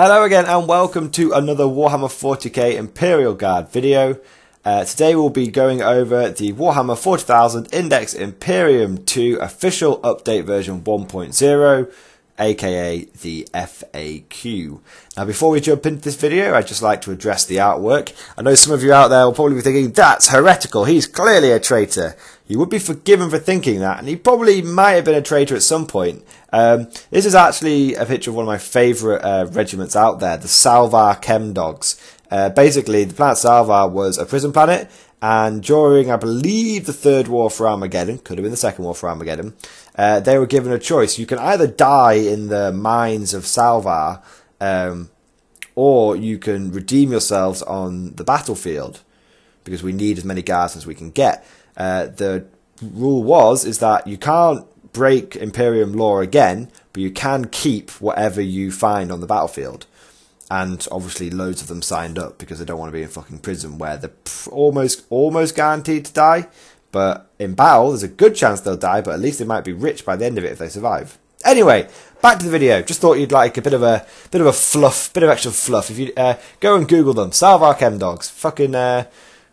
Hello again and welcome to another Warhammer 40k Imperial Guard video. Today we'll be going over the Warhammer 40,000 Index Imperium 2 official update version 1.0, aka the FAQ. Now before we jump into this video, I'd just like to address the artwork. I know some of you out there will probably be thinking, that's heretical, he's clearly a traitor. You would be forgiven for thinking that, and he probably might have been a traitor at some point. This is actually a picture of one of my favourite regiments out there, the Salvar Chem Dogs. Basically, the planet Salvar was a prison planet, and during, I believe, the Third War for Armageddon, could have been the Second War for Armageddon, they were given a choice. You can either die in the mines of Salvar, or you can redeem yourselves on the battlefield, because we need as many guards as we can get. The rule is that you can't break Imperium law again, but you can keep whatever you find on the battlefield. And obviously loads of them signed up because they don't want to be in fucking prison where they're almost guaranteed to die. But in battle, there's a good chance they'll die, but at least they might be rich by the end of it if they survive. Anyway, back to the video. Just thought you'd like a bit of extra fluff. If you go and Google them, Salvar Chem Dogs, fucking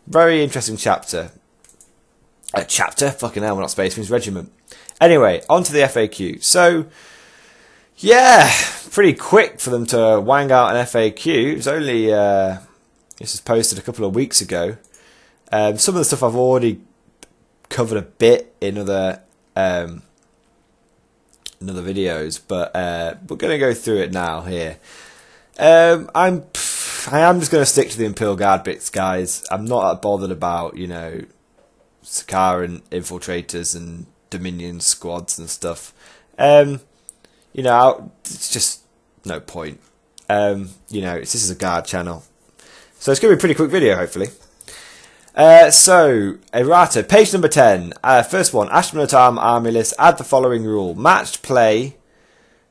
very interesting chapter. Fucking hell, we're not Space Marines Regiment. Anyway, on to the FAQ. So, yeah, pretty quick for them to wang out an FAQ. It was only, this was posted a couple of weeks ago. Some of the stuff I've already covered a bit in other videos, but we're going to go through it now here. I am just going to stick to the Imperial Guard bits, guys. I'm not that bothered about, you know, Sakaran infiltrators and Dominion squads and stuff. You know, it's just no point. You know, this is a guard channel, so it's going to be a pretty quick video, hopefully. So, errata, page number 10. First one, Ashman-at-Arm Army List. Add the following rule: matched play.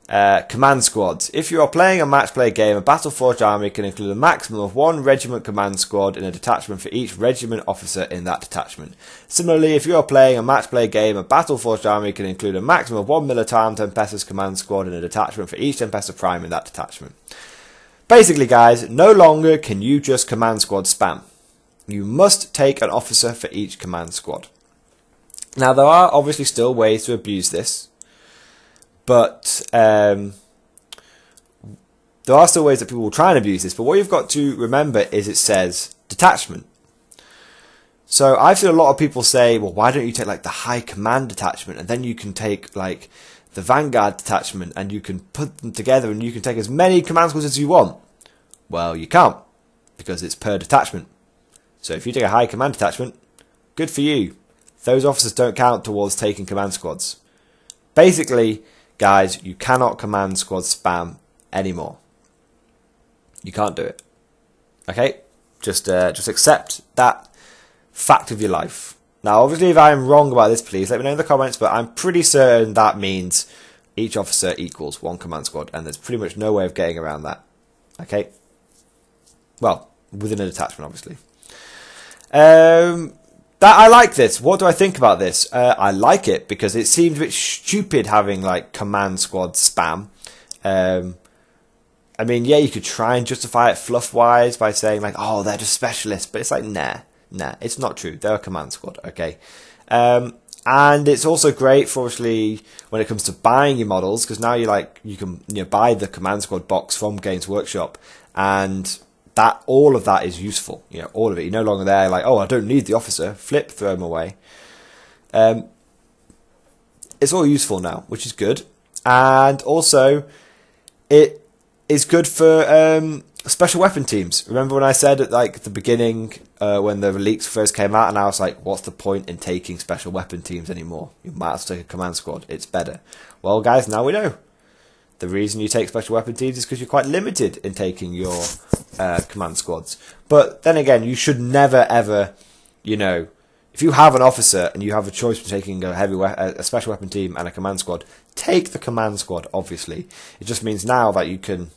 Command squads. If you are playing a match play game, a battle-forged army can include a maximum of one regiment command squad in a detachment for each regiment officer in that detachment. Similarly, if you are playing a match play game, a battle-forged army can include a maximum of one Militarm Tempestus command squad in a detachment for each Tempesta Prime in that detachment. Basically, guys, no longer can you just command squad spam. You must take an officer for each command squad. Now, there are obviously still ways to abuse this. But there are still ways that people will try and abuse this. But what you've got to remember is it says detachment. So I've seen a lot of people say, well, why don't you take like the high command detachment, and then you can take like the vanguard detachment, and you can put them together, and you can take as many command squads as you want. Well, you can't, because it's per detachment. So if you take a high command detachment, good for you. Those officers don't count towards taking command squads. Basically, guys, you cannot command squad spam anymore. You can't do it. Okay? Just accept that fact of your life. Now, obviously, if I'm wrong about this, please let me know in the comments, but I'm pretty certain that means each officer equals one command squad, and there's pretty much no way of getting around that. Okay? Well, within a detachment, obviously. I like this. What do I think about this? I like it because it seemed a bit stupid having like command squad spam. I mean, yeah, you could try and justify it fluff-wise by saying like, oh, they're just specialists, but it's like, nah, it's not true. They're a command squad, okay? And it's also great for obviously when it comes to buying your models, because now you can buy the command squad box from Games Workshop, and that all of that is useful, all of it. You're no longer there like, oh, I don't need the officer. Flip, throw him away. It's all useful now, which is good, and also it is good for special weapon teams. Remember when I said at like the beginning when the leaks first came out, and I was like, what's the point in taking special weapon teams anymore? You might have to take a command squad. It's better. Well, guys, now we know. The reason you take special weapon teams is because you're quite limited in taking your command squads. But then again, you should never ever, if you have an officer and you have a choice between taking a special weapon team and a command squad, take the command squad. Obviously, it just means now that you can.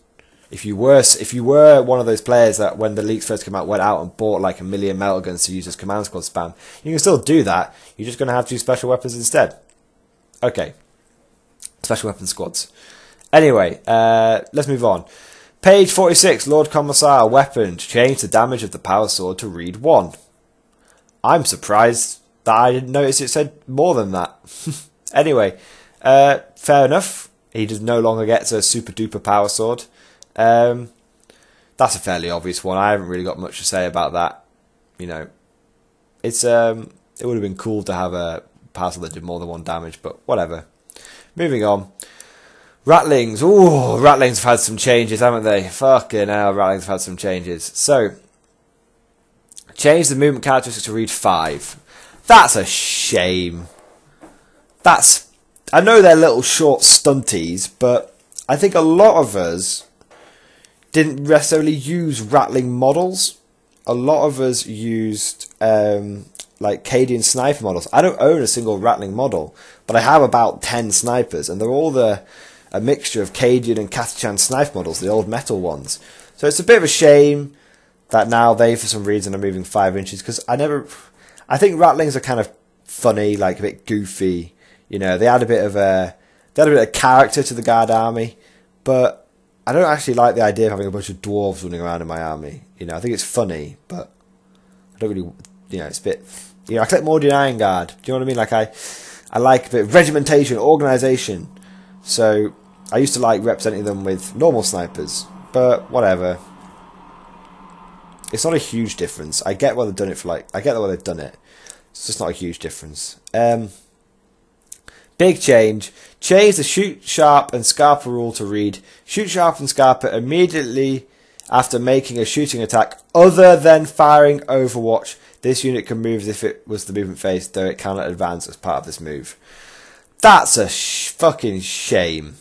If you were one of those players that when the leaks first came out went out and bought like 1 million metal guns to use as command squad spam, you can still do that. You're just going to have to use special weapons instead. Okay, special weapon squads. Anyway, let's move on. Page 46, Lord Commissar, weapon. Change the damage of the power sword to read 1. I'm surprised that I didn't notice it said more than that. Anyway, fair enough. He just no longer gets a super duper power sword. That's a fairly obvious one. I haven't really got much to say about that. You know, it's it would have been cool to have a power sword that did more than 1 damage, but whatever. Moving on. Rattlings. Ooh, Rattlings have had some changes, haven't they? Fucking hell, Rattlings have had some changes. So, change the movement characteristics to read 5. That's a shame. I know they're little short stunties, but I think a lot of us didn't necessarily use Rattling models. A lot of us used like Cadian sniper models. I don't own a single Rattling model, but I have about 10 snipers, and they're all a mixture of Cadian and Catachan sniper models, the old metal ones. So it's a bit of a shame that now they, for some reason, are moving 5 inches, because I think Rattlings are kind of funny, like a bit goofy. You know, they had a bit of character to the Guard army, but I don't actually like the idea of having a bunch of dwarves running around in my army. You know, I think it's funny, but I don't really, you know, it's a bit, you know, I collect Mordian Iron Guard. Do you know what I mean? Like, I like a bit of regimentation, organisation. So, I used to like representing them with normal snipers, but whatever. It's not a huge difference. I get why they've done it I get why they've done it. It's just not a huge difference. Big change. Change the shoot, sharp and Scarper rule to read shoot, sharp and Scarper immediately after making a shooting attack other than firing Overwatch. This unit can move as if it was the movement phase, though it cannot advance as part of this move. That's a fucking shame.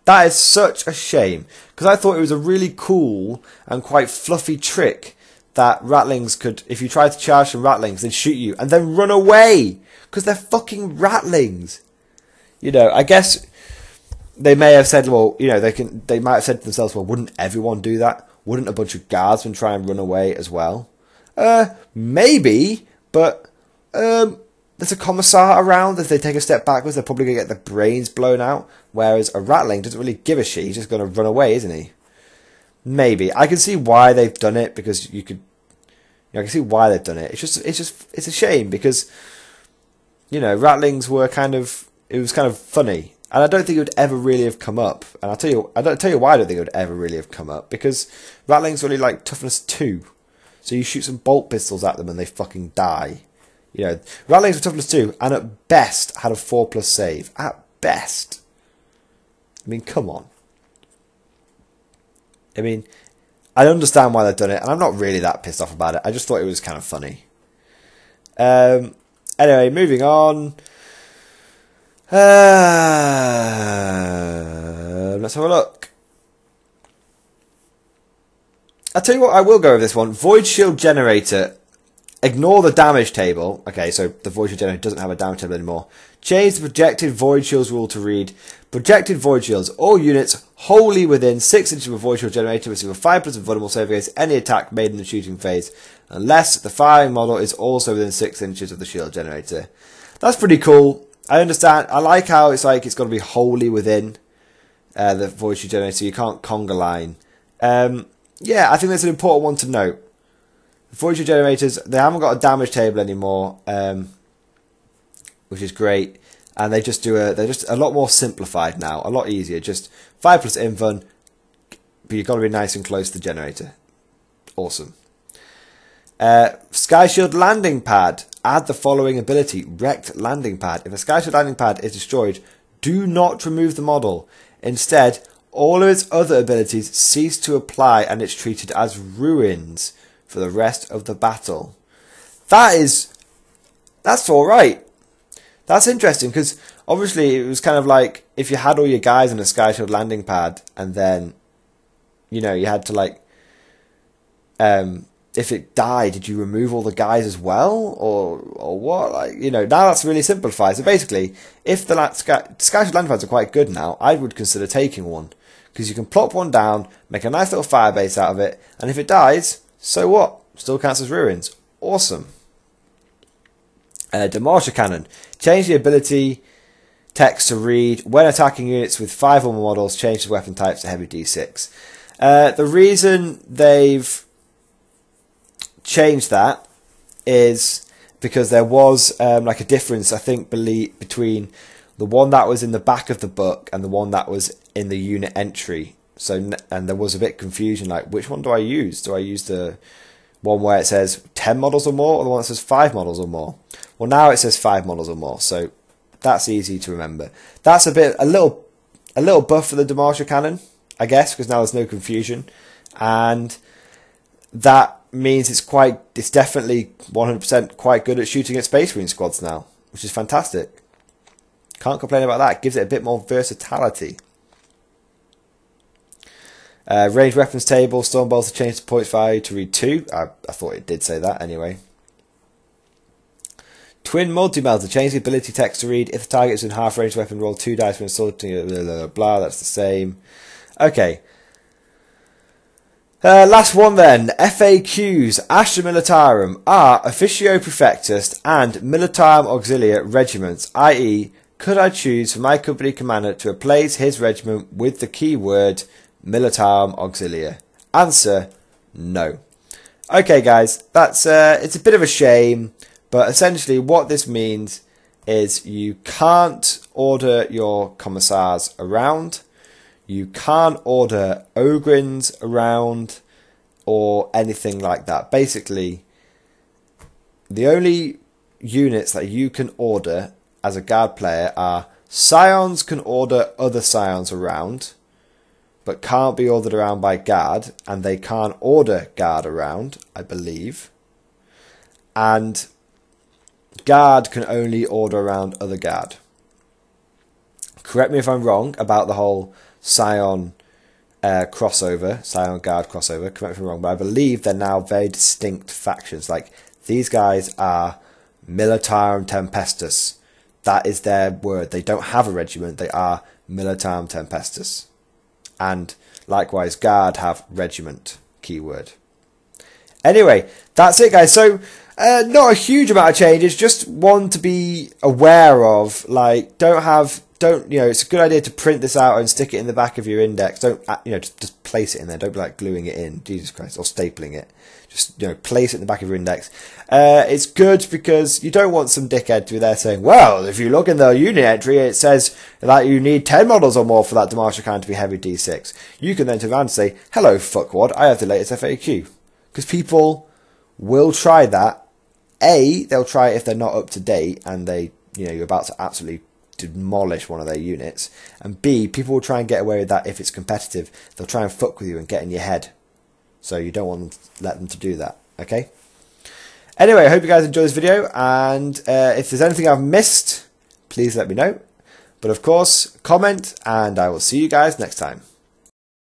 That is such a shame. Because I thought it was a really cool and quite fluffy trick that Rattlings could, if you tried to charge some Rattlings, they'd shoot you and then run away. Because they're fucking Rattlings. You know, I guess they may have said, well, you know, they might have said to themselves, well, wouldn't everyone do that? Wouldn't a bunch of guardsmen try and run away as well? Maybe, but there's a commissar around. If they take a step backwards, they're probably going to get their brains blown out. Whereas a Rattling doesn't really give a shit. He's just going to run away, isn't he? Maybe. I can see why they've done it, because I can see why they've done it. It's a shame, because, you know, Rattlings were it was kind of funny. And I don't think it would ever really have come up. And I'll tell you why I don't think it would ever really have come up. Because Rattlings only like toughness 2. So you shoot some bolt pistols at them and they fucking die. You know, Rattlings were toughness 2 and at best had a 4+ save. At best. I mean, come on. I mean, I understand why they've done it, and I'm not really that pissed off about it. I just thought it was kind of funny. Anyway, moving on. Let's have a look. I'll tell you what, I will go with this one. Void Shield Generator. Ignore the damage table. Okay, so the Void Shield Generator doesn't have a damage table anymore. Change the projected Void Shields rule to read projected Void Shields. All units wholly within 6 inches of a Void Shield Generator receive a 5+ vulnerable save against any attack made in the shooting phase, unless the firing model is also within 6 inches of the shield generator. That's pretty cool. I understand. I like how it's got to be wholly within the Void Shield Generator. You can't conga line. Yeah, I think that's an important one to note. The Void Shield Generators, they haven't got a damage table anymore, which is great. And they're just a lot more simplified now, a lot easier. Just 5+ invuln, but you've got to be nice and close to the generator. Awesome. Sky Shield Landing Pad. Add the following ability: Wrecked Landing Pad. If a Sky Shield Landing Pad is destroyed, do not remove the model. Instead, all of its other abilities cease to apply and it's treated as ruins for the rest of the battle. That's alright. That's interesting, because obviously it was kind of like, if you had all your guys on a Sky Shield Landing Pad, and then, you know, you had to like, if it died, did you remove all the guys as well, or what? Like, you know, now that's really simplified. So basically, if the Sky Shield Landing Pads are quite good now, I would consider taking one, because you can plop one down, make a nice little fire base out of it, and if it dies, so what? Still counts as ruins. Awesome. Demolisher Cannon. Change the ability text to read when attacking units with 5 or more models. Change the weapon types to heavy D6. The reason they've changed that is because there was like a difference, I think, between the one that was in the back of the book and the one that was in the unit entry. So, and there was a bit of confusion, like, which one do I use? Do I use the one where it says 10 models or more, or the one that says 5 models or more? Well, now it says 5 models or more, so that's easy to remember. That's a little buff for the Demartia cannon, I guess, because now there's no confusion, and that means it's definitely 100% quite good at shooting at Space Marine squads now, which is fantastic. Can't complain about that. It gives it a bit more versatility. Range weapons table, storm bolts are changed to points value to read 2. I thought it did say that anyway. Twin multi-melter, change the ability text to read if the target is in half range weapon, roll 2 dice when assaulting, blah, blah, blah, blah, that's the same. Okay. Last one then. FAQs. Astra Militarum are Officio Prefectus and Militarum Auxilia regiments, i.e., could I choose for my company commander to replace his regiment with the keyword Militarum Auxilia? Answer, no. Okay guys, that's it's a bit of a shame, but essentially what this means is you can't order your commissars around, you can't order Ogrins around, or anything like that. Basically, the only units that you can order as a guard player are Scions can order other Scions around, but can't be ordered around by guard, and they can't order guard around, I believe. And guard can only order around other guard. Correct me if I'm wrong about the whole Scion crossover, Scion guard crossover. Correct me if I'm wrong, but I believe they're now very distinct factions. Like, these guys are Militarum Tempestus. That is their word. They don't have a regiment. They are Militarum Tempestus. And likewise, guard have regiment, keyword. Anyway, that's it, guys. So, not a huge amount of changes, just one to be aware of. Like, it's a good idea to print this out and stick it in the back of your index. Don't, just place it in there. Don't be like gluing it in, Jesus Christ, or stapling it. Just, place it in the back of your index. It's good because you don't want some dickhead to be there saying, well, if you look in the unit entry, it says that you need 10 models or more for that Demartia cannon to be heavy D6. You can then turn around and say, hello, fuckwad, I have the latest FAQ. Because people will try that. A, they'll try it if they're not up to date and you're about to absolutely demolish one of their units. And B, people will try and get away with that if it's competitive. They'll try and fuck with you and get in your head. So you don't want to let them to do that, okay? Anyway, I hope you guys enjoyed this video, and if there's anything I've missed, please let me know. But of course, comment, and I will see you guys next time.